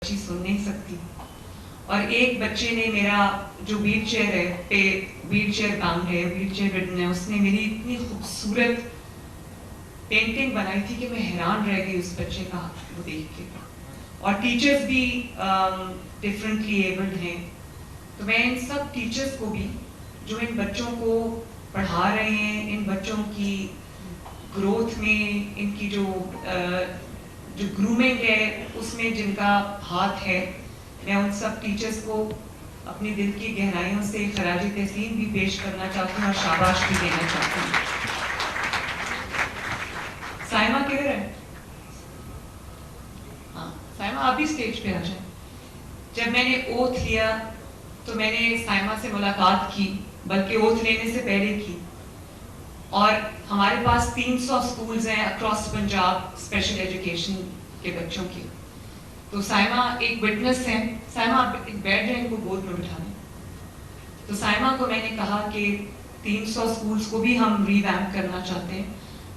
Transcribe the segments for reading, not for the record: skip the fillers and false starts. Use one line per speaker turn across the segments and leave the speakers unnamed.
بچی سن نہیں سکتی. اور ایک بچے نے میرا جو ویل چیئر ہے ویل چیئر کام ہے ویل چیئر ریڈن ہے, اس نے میری اتنی خوبصورت پینٹنگ بنائی تھی کہ میں حیران رہ گئی اس بچے کا وہ دیکھ کے. اور ٹیچرز بھی ڈفرینٹلی ایبلڈ ہیں, تو میں ان سب ٹیچرز کو بھی جو ان بچوں کو پڑھا رہے ہیں, ان بچوں کی گروتھ میں, ان کی جو گرومنگ ہے اس میں جن کا ہاتھ ہے, میں ان سب ٹیچرز کو اپنی دل کی گہرائیوں سے خراج تحسین بھی پیش کرنا چاہتی ہوں اور شاباش بھی دینا چاہتی ہوں. سائمہ کدھر ہے؟ ہاں سائمہ آپ بھی اسٹیج پہ آ جائیں. جب میں نے اوتھ لیا تو میں نے سائمہ سے ملاقات کی, بلکہ اوتھ لینے سے پہلے کی, اور ہمارے پاس 300 اسکولز ہیں اکراس پنجاب اسپیشل ایجوکیشن کے بچوں کی. تو سائمہ ایک وٹنس ہے. سائمہ آپ بیٹھ جائیں, ان کو گود میں بٹھا دیں. تو سائمہ کو میں نے کہا کہ 300 اسکولز کو بھی ہم ریویمپ کرنا چاہتے ہیں,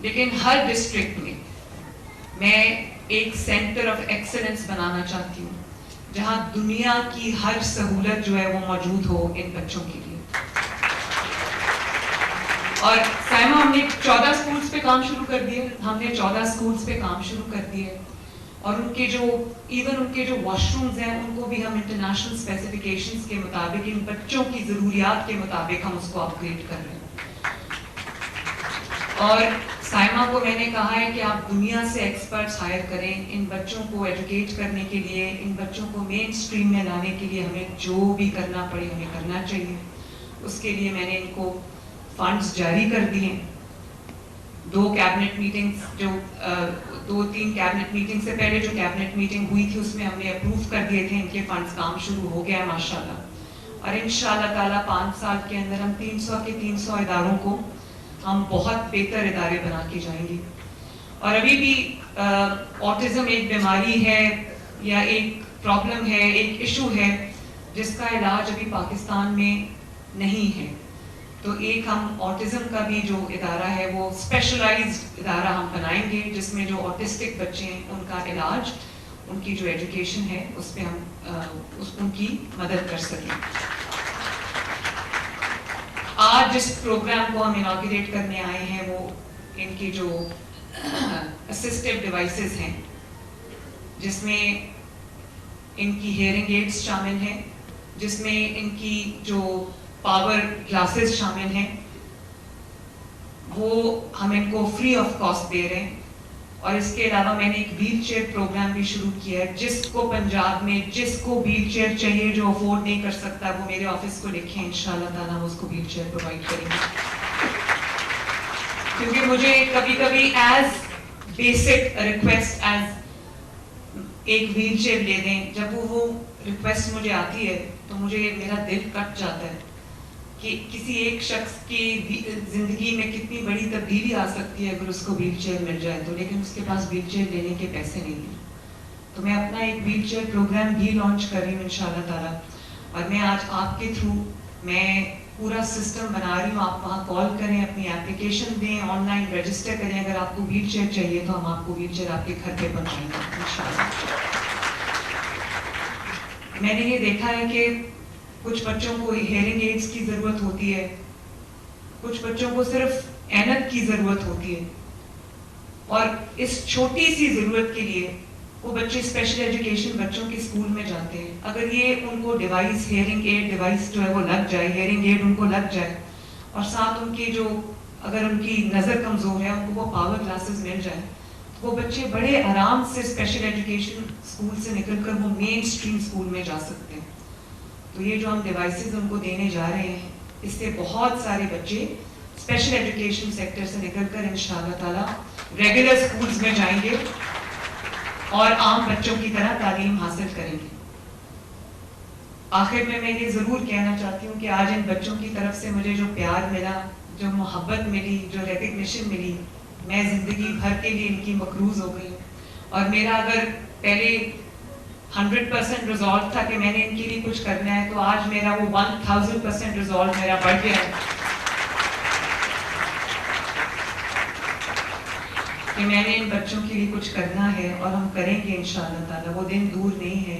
لیکن ہر ڈسٹرکٹ میں ایک سینٹر آف ایکسلنس بنانا چاہتی ہوں جہاں دنیا کی ہر سہولت جو ہے وہ موجود ہو ان بچوں کے لیے. اور سائمہ ہم نے 14 اسکولز پہ کام شروع کر دیے. ہم نے 14 اسکولز پہ کام شروع کر دیے, اور ان کے جو واش رومز ہیں ان کو بھی ہم انٹرنیشنل اسپیسیفکیشنز کے مطابق, ان بچوں کی ضروریات کے مطابق ہم اس کو اپ گریڈ کر رہے ہیں. اور سائمہ کو میں نے کہا ہے کہ آپ دنیا سے ایکسپرٹس ہائر کریں ان بچوں کو ایجوکیٹ کرنے کے لیے, ان بچوں کو مین اسٹریم میں لانے کے لیے ہمیں جو بھی کرنا پڑے ہمیں کرنا چاہیے. اس کے لیے میں نے ان کو فنڈز جاری کر دیے. 2 کیبنٹ میٹنگز, جو 2-3 کیبنٹ میٹنگ سے پہلے جو کیبنٹ میٹنگ ہوئی تھی اس میں ہم نے اپروو کر دیے تھے ان کے فنڈز. کام شروع ہو گیا ہے ماشاءاللہ, اور انشاءاللہ تعالیٰ 5 سال کے اندر ہم 300 کے 300 اداروں کو ہم بہت بہتر ادارے بنا کے جائیں گے. اور ابھی بھی آٹزم ایک بیماری ہے یا ایک پرابلم ہے, ایک ایشو ہے جس کا علاج ابھی پاکستان میں نہیں ہے. تو ایک ہم آٹزم کا بھی جو ادارہ ہے وہ اسپیشلائزڈ ادارہ ہم بنائیں گے جس میں جو آٹسٹک بچے ہیں ان کا علاج, ان کی جو ایجوکیشن ہے اس پہ ہم ان کی مدد کر سکیں. آج جس پروگرام کو ہم اناگوریٹ کرنے آئے ہیں وہ ان کی جو اسسٹیو ڈیوائسز ہیں, جس میں ان کی ہیئرنگ ایڈز شامل ہیں, جس میں ان کی جو پاور گلاسز شامل ہیں, وہ ہم ان کو فری آف کاسٹ دے رہے ہیں. اور اس کے علاوہ میں نے ایک ویل چیئر پروگرام بھی شروع کیا ہے. جس کو پنجاب میں جس کو ویل چیئر چاہیے, جو افورڈ نہیں کر سکتا, وہ میرے آفس کو لکھیں, انشاءاللہ تعالیٰ ہم اس کو ویل چیئر پرووائڈ کریں گے. کیونکہ مجھے کبھی کبھی ایز بیسک ریکویسٹ ایز ایک ویل چیئر لے دیں, جب وہ ریکویسٹ مجھے آتی ہے تو مجھے میرا دل کٹ جاتا ہے کہ کسی ایک شخص کی زندگی میں کتنی بڑی تبدیلی آ سکتی ہے اگر اس کو ویل چیئر مل جائے تو, لیکن اس کے پاس ویل چیئر لینے کے پیسے نہیں ہیں. تو میں اپنا ایک ویل چیئر پروگرام بھی لانچ کر رہی ہوں انشاءاللہ تعالیٰ. اور میں آج آپ کے تھرو میں پورا سسٹم بنا رہی ہوں. آپ وہاں کال کریں, اپنی اپلیکیشن دیں, آن لائن رجسٹر کریں. اگر آپ کو ویل چیئر چاہیے تو ہم آپ کو ویل چیئر آپ کے گھر پہ پہنچائیں گے انشاءاللہ. میں نے یہ دیکھا ہے کہ کچھ بچوں کو ہیئرنگ ایڈز کی ضرورت ہوتی ہے, کچھ بچوں کو صرف اینک کی ضرورت ہوتی ہے, اور اس چھوٹی سی ضرورت کے لیے وہ بچے اسپیشل ایجوکیشن بچوں کے اسکول میں جاتے ہیں. اگر یہ ان کو ڈیوائس, ہیئرنگ ایڈ ڈیوائس جو ہے وہ لگ جائے, ہیئرنگ ایڈ ان کو لگ جائے, اور ساتھ ان کی جو اگر ان کی نظر کمزور ہے ان کو وہ پاور گلاسز مل جائے, وہ بچے بڑے آرام سے اسپیشل ایجوکیشن اسکول سے نکل کر وہ مین اسٹریم اسکول میں جا سکتے ہیں. تو یہ جو ہم ڈیوائسز ان کو دینے جا رہے ہیں, اس سے بہت سارے بچے اسپیشل ایجوکیشن سیکٹر سے نکل کر انشاءاللہ تعالیٰ ریگولر اسکولز میں جائیں گے اور عام بچوں کی طرح تعلیم حاصل کریں گے. آخر میں یہ ضرور کہنا چاہتی ہوں کہ آج ان بچوں کی طرف سے مجھے جو پیار ملا, جو محبت ملی, جو ریکگنیشن ملی, میں زندگی بھر کے لیے ان کی مقروض ہو گئی. اور میرا اگر پہلے 100% ریزالو تھا کہ میں نے ان کے لیے کچھ کرنا ہے, تو آج میرا وہ 1000% ریزالو میرا بڑھ گیا ہے کہ میں نے ان بچوں کے لیے کچھ کرنا ہے, اور ہم کریں گے انشاءاللہ تعالیٰ. وہ دن دور نہیں ہے